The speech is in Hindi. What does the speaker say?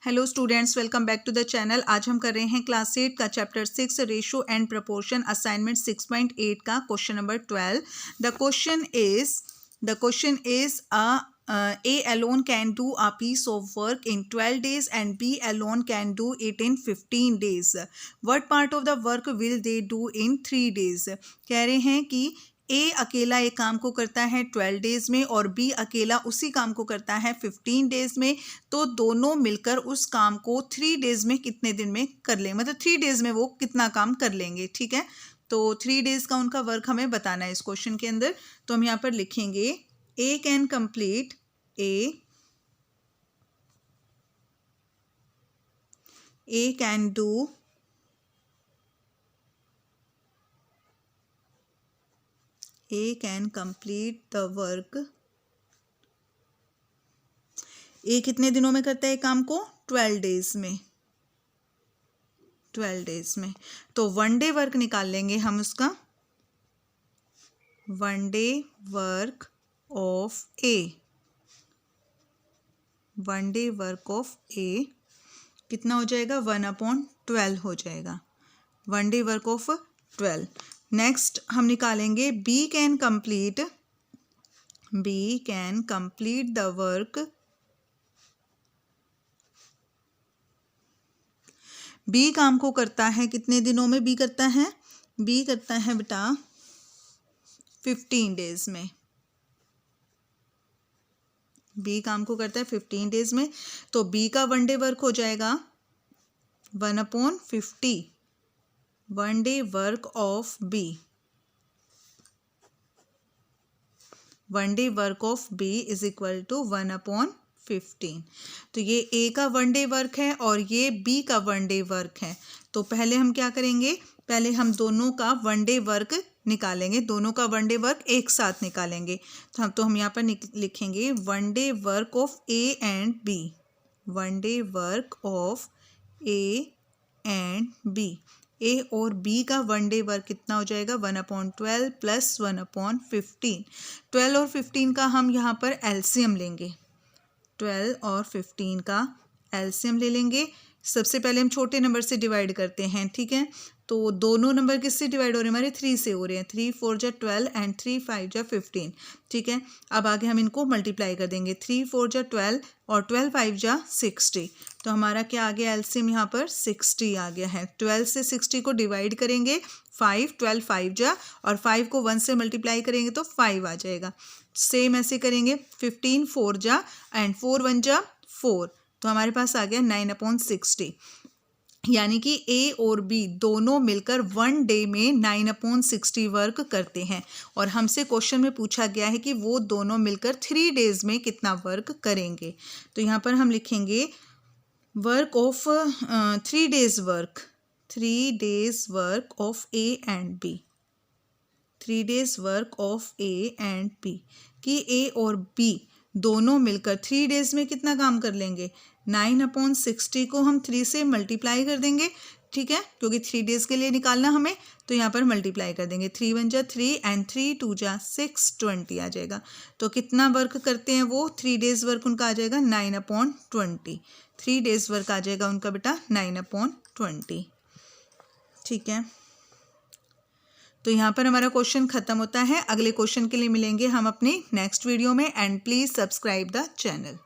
Hello students, welcome back to the channel. आज हम कर रहे हैं क्लास 8 का chapter 6 ratio and proportion assignment 6.8 का question number 12। The question is A alone can do a piece of work in 12 days and B alone can do it in 15 days. What part of the work will they do in 3 days? कह रहे हैं कि A अकेला एक काम को करता है 12 डेज में और B अकेला उसी काम को करता है 15 डेज में, तो दोनों मिलकर उस काम को 3 डेज में कितने दिन में कर लेंगे, मतलब 3 डेज में वो कितना काम कर लेंगे। ठीक है, तो 3 डेज का उनका वर्क हमें बताना है इस क्वेश्चन के अंदर। तो हम यहाँ पर लिखेंगे A can complete A can do A can complete the work। A कितने दिनों में करता है काम को? 12 डेज में। 12 डेज में तो 1 डे वर्क निकाल लेंगे हम उसका। 1 day work of A, 1 day work of A कितना हो जाएगा? 1/12 हो जाएगा। 1 डे वर्क ऑफ 12। नेक्स्ट हम निकालेंगे B can complete the work. B काम को करता है कितने दिनों में? B करता है बेटा 15 डेज में। B काम को करता है 15 डेज में, तो B का 1 डे वर्क हो जाएगा 1/50। 1 day work of B, 1 day work of B is equal to 1/15। तो ये A का 1 डे वर्क है और ये B का 1 डे वर्क है। तो पहले हम क्या करेंगे? पहले हम दोनों का 1 डे वर्क निकालेंगे, दोनों का 1 डे वर्क एक साथ निकालेंगे। तो हम यहाँ पर लिखेंगे 1 day work of A and B। 1 day work of A and B। A और B का 1 डे वर्क कितना हो जाएगा? 1/12 प्लस 1/15। 12 और 15 का हम यहाँ पर एलसीएम लेंगे। 12 और 15 का एलसीएम ले लेंगे। सबसे पहले हम छोटे नंबर से डिवाइड करते हैं। ठीक है, तो दोनों नंबर किससे डिवाइड हो रहे हैं? हमारे 3 से हो रहे हैं। 3 4 जा 12 एंड 3 5 जा 15। ठीक है, अब आगे हम इनको मल्टीप्लाई कर देंगे। 3 4 जा 12 और 12 5 जा 60। तो हमारा क्या आ गया? एलसीएम यहाँ पर 60 आ गया है। 12 से 60 को डिवाइड करेंगे 5, 12 5 जा, और 5 को 1 से मल्टीप्लाई करेंगे तो 5 आ जाएगा। सेम ऐसे करेंगे 15 4 जा एंड 4 1 जा 4, तो हमारे पास आ गया 9/60। यानी कि A और B दोनों मिलकर 1 डे में 9/60 वर्क करते हैं। और हमसे क्वेश्चन में पूछा गया है कि वो दोनों मिलकर 3 डेज में कितना वर्क करेंगे। तो यहाँ पर हम लिखेंगे work of 3 days work, 3 days work of A and B। 3 days work of A and B कि A और B दोनों मिलकर 3 डेज में कितना काम कर लेंगे? 9/60 को हम 3 से मल्टीप्लाई कर देंगे। ठीक है, क्योंकि 3 डेज के लिए निकालना हमें, तो यहाँ पर मल्टीप्लाई कर देंगे। 3 1 जा 3 एंड 3 2 जा 6, 20 आ जाएगा। तो कितना वर्क करते हैं वो? 3 डेज वर्क उनका आ जाएगा 9/20। 3 डेज वर्क आ जाएगा उनका बेटा 9/20। ठीक है, तो यहाँ पर हमारा क्वेश्चन खत्म होता है। अगले क्वेश्चन के लिए मिलेंगे हम अपने नेक्स्ट वीडियो में। And please subscribe the channel.